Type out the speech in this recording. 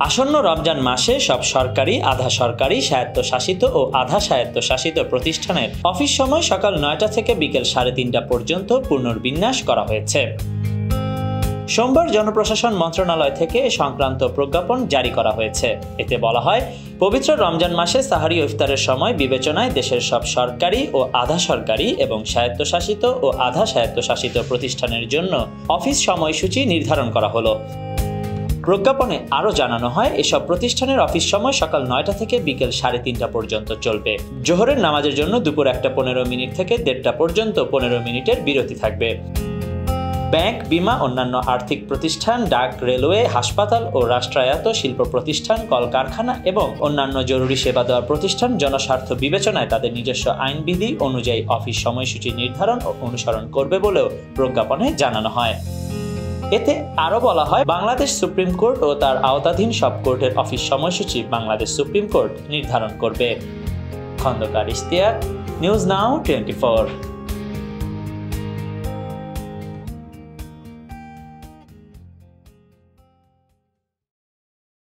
আসন্ন রমজান মাসে সব সরকারি, আধা সরকারি, স্বায়ত্তশাসিত ও আধা স্বায়ত্তশাসিত প্রতিষ্ঠানের অফিস সময় সকাল ৯টা থেকে বিকেল ৩:৩০ পর্যন্ত পুনর্বিন্যাস করা হয়েছে। সোমবার জনপ্রশাসন মন্ত্রণালয় থেকে এ সংক্রান্ত প্রজ্ঞাপন জারি করা হয়েছে। এতে বলা হয়, পবিত্র রমজান মাসে সাহারি ও ইফতারের সময় বিবেচনায় দেশের সব সরকারি ও আধা সরকারি এবং স্বায়ত্তশাসিত ও আধা স্বায়ত্তশাসিত প্রতিষ্ঠানের জন্য অফিস সময়সূচি নির্ধারণ করা হলো। প্রজ্ঞাপনে আরও জানানো হয়, এসব প্রতিষ্ঠানের অফিস সময় সকাল ৯টা থেকে বিকেল ৩:৩০ পর্যন্ত চলবে। জোহরের নামাজের জন্য দুপুর ১:১৫ থেকে ১:৩০ পর্যন্ত ১৫ মিনিটের বিরতি থাকবে। ব্যাংক, বিমা, অন্যান্য আর্থিক প্রতিষ্ঠান, ডাক, রেলওয়ে, হাসপাতাল ও রাষ্ট্রায়ত্ত শিল্প প্রতিষ্ঠান, কলকারখানা এবং অন্যান্য জরুরি সেবা দেওয়ার প্রতিষ্ঠান জনস্বার্থ বিবেচনায় তাদের নিজস্ব আইনবিধি অনুযায়ী অফিস সময়সূচি নির্ধারণ ও অনুসরণ করবে বলেও প্রজ্ঞাপনে জানানো হয়। এতে আরও বলা হয়, বাংলাদেশ সুপ্রিম কোর্ট ও তার আওতাধীন সব কোর্টের অফিস সময়সূচি বাংলাদেশ সুপ্রিম কোর্ট নির্ধারণ করবে। Khandakar Ishtiaq, news now 24।